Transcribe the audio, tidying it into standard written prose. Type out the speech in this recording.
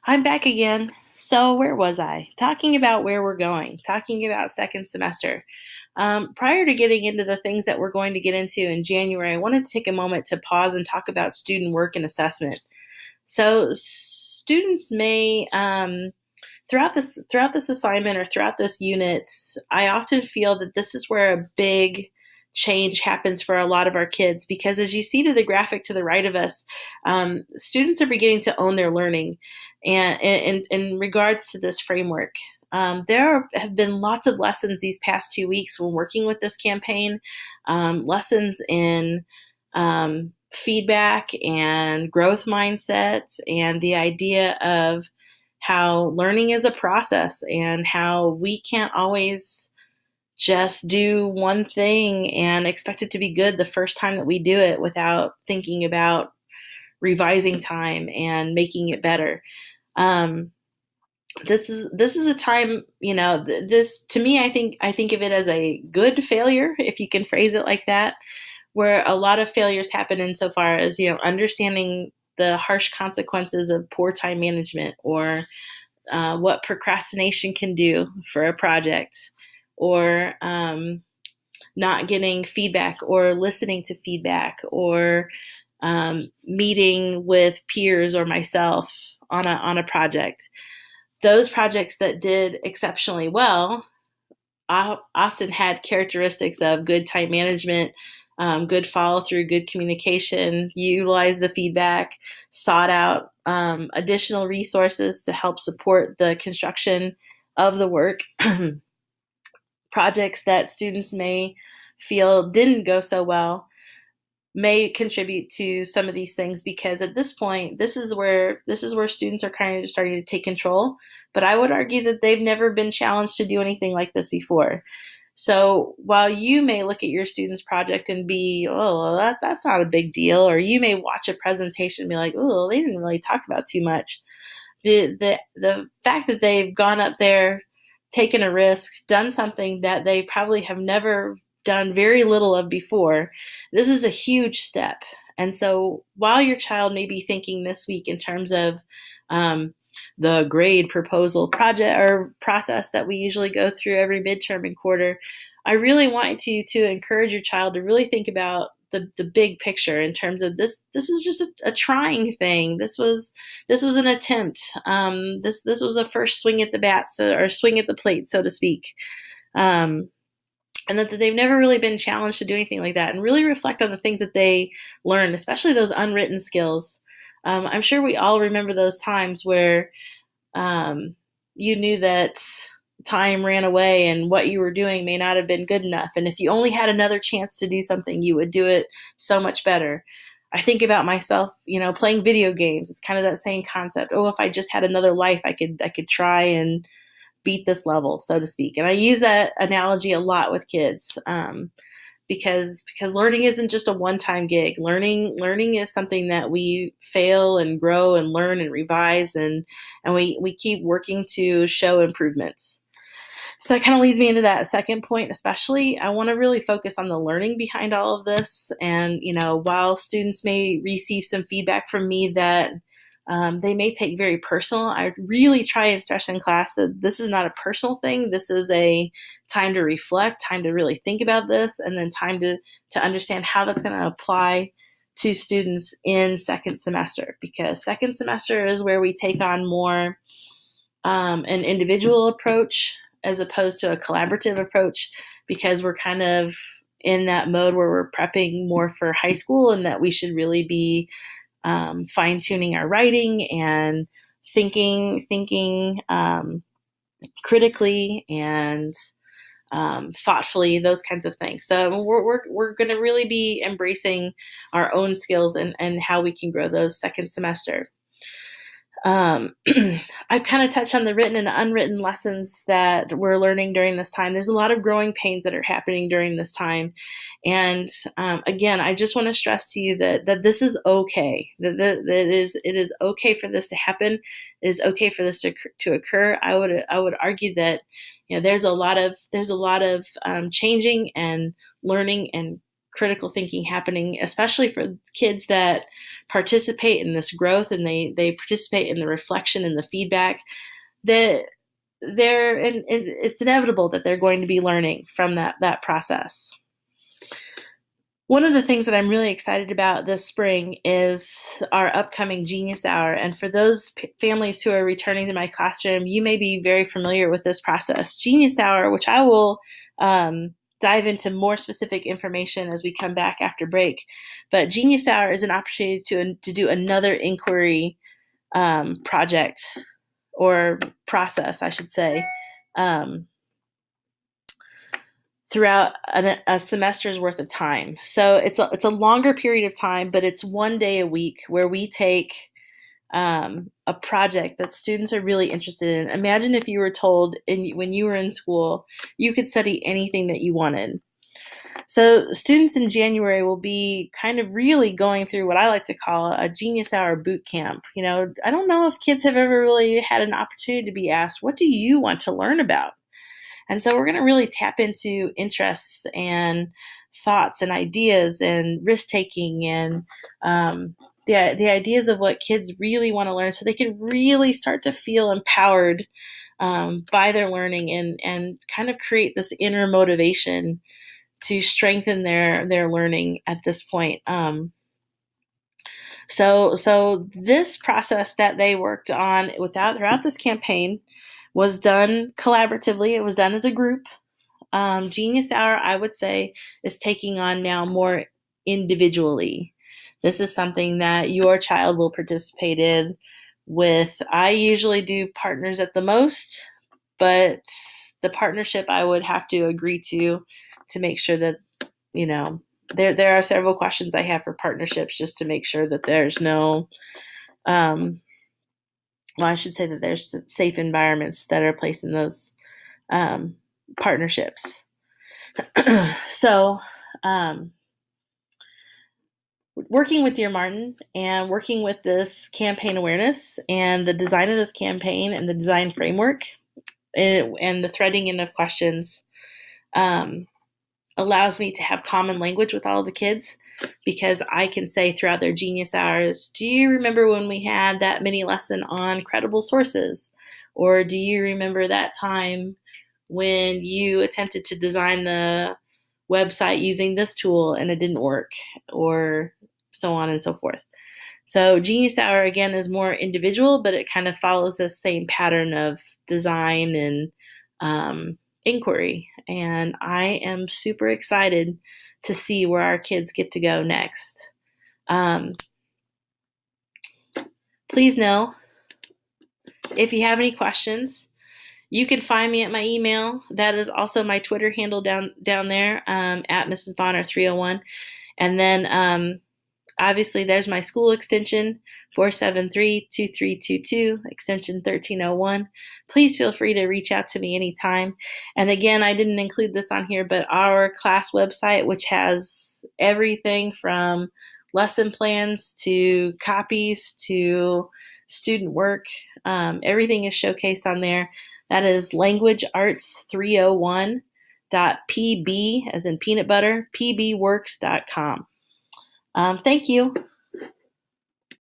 I'm back again. So, where was I? Talking about where we're going, talking about second semester. Prior to getting into the things that we're going to get into in January, I wanted to take a moment to pause and talk about student work and assessment. So, students may throughout this assignment or throughout this unit, I often feel that this is where a big change happens for a lot of our kids because as you see to the graphic to the right of us, students are beginning to own their learning and in regards to this framework. Have been lots of lessons these past 2 weeks when working with this campaign, lessons in feedback and growth mindsets and the idea of how learning is a process and how we can't always just do one thing and expect it to be good the first time that we do it without thinking about revising time and making it better. Um, this is a time, this to me, I think of it as a good failure, if you can phrase it like that, where a lot of failures happen insofar as understanding the harsh consequences of poor time management or what procrastination can do for a project, or not getting feedback or listening to feedback, or meeting with peers or myself on a project. Those projects that did exceptionally well often had characteristics of good time management, good follow through, good communication, utilized the feedback, sought out additional resources to help support the construction of the work. Projects that students may feel didn't go so well may contribute to some of these things because at this point this is where students are kind of starting to take control, but I would argue that they've never been challenged to do anything like this before. So while you may look at your student's project and be, oh, that's not a big deal, or you may watch a presentation and be like, oh, they didn't really talk about too much, the fact that they've gone up there, taken a risk, done something that they probably have never done very little of before, this is a huge step. And so while your child may be thinking this week in terms of the grade proposal project or process that we usually go through every midterm and quarter, I really want you to encourage your child to really think about the big picture in terms of this is just a trying thing. This was an attempt. This was a first swing at the bat, or swing at the plate, so to speak. And that they've never really been challenged to do anything like that, and really reflect on the things that they learned, especially those unwritten skills. I'm sure we all remember those times where you knew that time ran away and what you were doing may not have been good enough. And if you only had another chance to do something, you would do it so much better. I think about myself, playing video games. It's kind of that same concept. Oh, if I just had another life, I could try and beat this level, so to speak. And I use that analogy a lot with kids, because learning isn't just a one-time gig. Learning is something that we fail and grow and learn and revise, and we keep working to show improvements. So that kind of leads me into that second point. Especially, I want to really focus on the learning behind all of this. And while students may receive some feedback from me that they may take very personal, I really try and stress in class that this is not a personal thing. This is a time to reflect, time to really think about this, and then time to understand how that's going to apply to students in second semester. Because second semester is where we take on more an individual approach as opposed to a collaborative approach, because we're kind of in that mode where we're prepping more for high school, and that we should really be fine-tuning our writing and thinking critically and thoughtfully, those kinds of things. So we're going to really be embracing our own skills and how we can grow those second semester. I've kind of touched on the written and unwritten lessons that we're learning during this time. There's a lot of growing pains that are happening during this time. And again, I just want to stress to you that this is okay. It is okay for this to happen. It is okay for this to occur. I would argue that there's a lot of changing and learning and critical thinking happening, especially for kids that participate in this growth and they participate in the reflection and the feedback, that and it's inevitable that they're going to be learning from that process. One of the things that I'm really excited about this spring is our upcoming Genius Hour. And for those families who are returning to my classroom, you may be very familiar with this process. Genius Hour, which I will dive into more specific information as we come back after break. But Genius Hour is an opportunity to do another inquiry project or process, I should say, throughout a semester's worth of time. So it's a longer period of time, but it's one day a week where we take a project that students are really interested in. Imagine if you were told when you were in school, you could study anything that you wanted. So students in January will be kind of really going through what I like to call a Genius Hour boot camp. You know, I don't know if kids have ever really had an opportunity to be asked, what do you want to learn about? And so we're going to really tap into interests and thoughts and ideas and risk-taking and the ideas of what kids really want to learn, so they can really start to feel empowered by their learning and kind of create this inner motivation to strengthen their learning at this point. So this process that they worked on throughout this campaign was done collaboratively. It was done as a group. Genius Hour, I would say, is taking on now more individually. This is something that your child will participate in with. I usually do partners at the most, but the partnership I would have to agree to make sure that, you know, there are several questions I have for partnerships just to make sure that there's no well, I should say that there's safe environments that are placed in those partnerships. So, working with Dear Martin and working with this campaign awareness and the design of this campaign and the design framework and the threading in of questions allows me to have common language with all of the kids, because I can say throughout their Genius Hours, do you remember when we had that mini lesson on credible sources? Or do you remember that time when you attempted to design the website using this tool and it didn't work? Or so on and so forth. So Genius Hour, again, is more individual, but it kind of follows the same pattern of design and inquiry. And I am super excited to see where our kids get to go next. Please know, if you have any questions, you can find me at my email. That is also my Twitter handle down there, at Mrs. Bonner 301. And then obviously there's my school extension, 473-2322, extension 1301. Please feel free to reach out to me anytime. And again, I didn't include this on here, but our class website, which has everything from lesson plans to copies to student work, everything is showcased on there. That is languagearts301.pb, as in peanut butter, pbworks.com. Thank you.